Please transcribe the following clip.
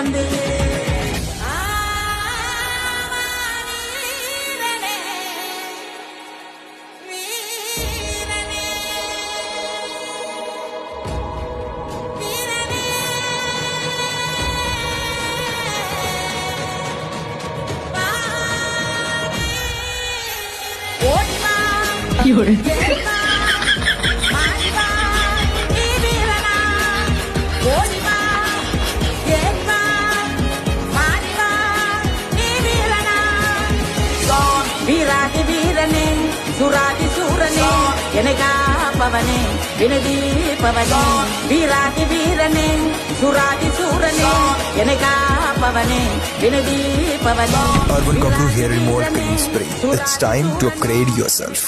வந்து வீராதி வீரனே சுராதி சூரனே என்னை காப்பவனே வினதீப்பவனே வீராதி வீரனே சுராதி சூரனே என்னை காப்பவனே வினதீப்பவனே Urban Gabru here in More Green Spring. It's time to upgrade yourself.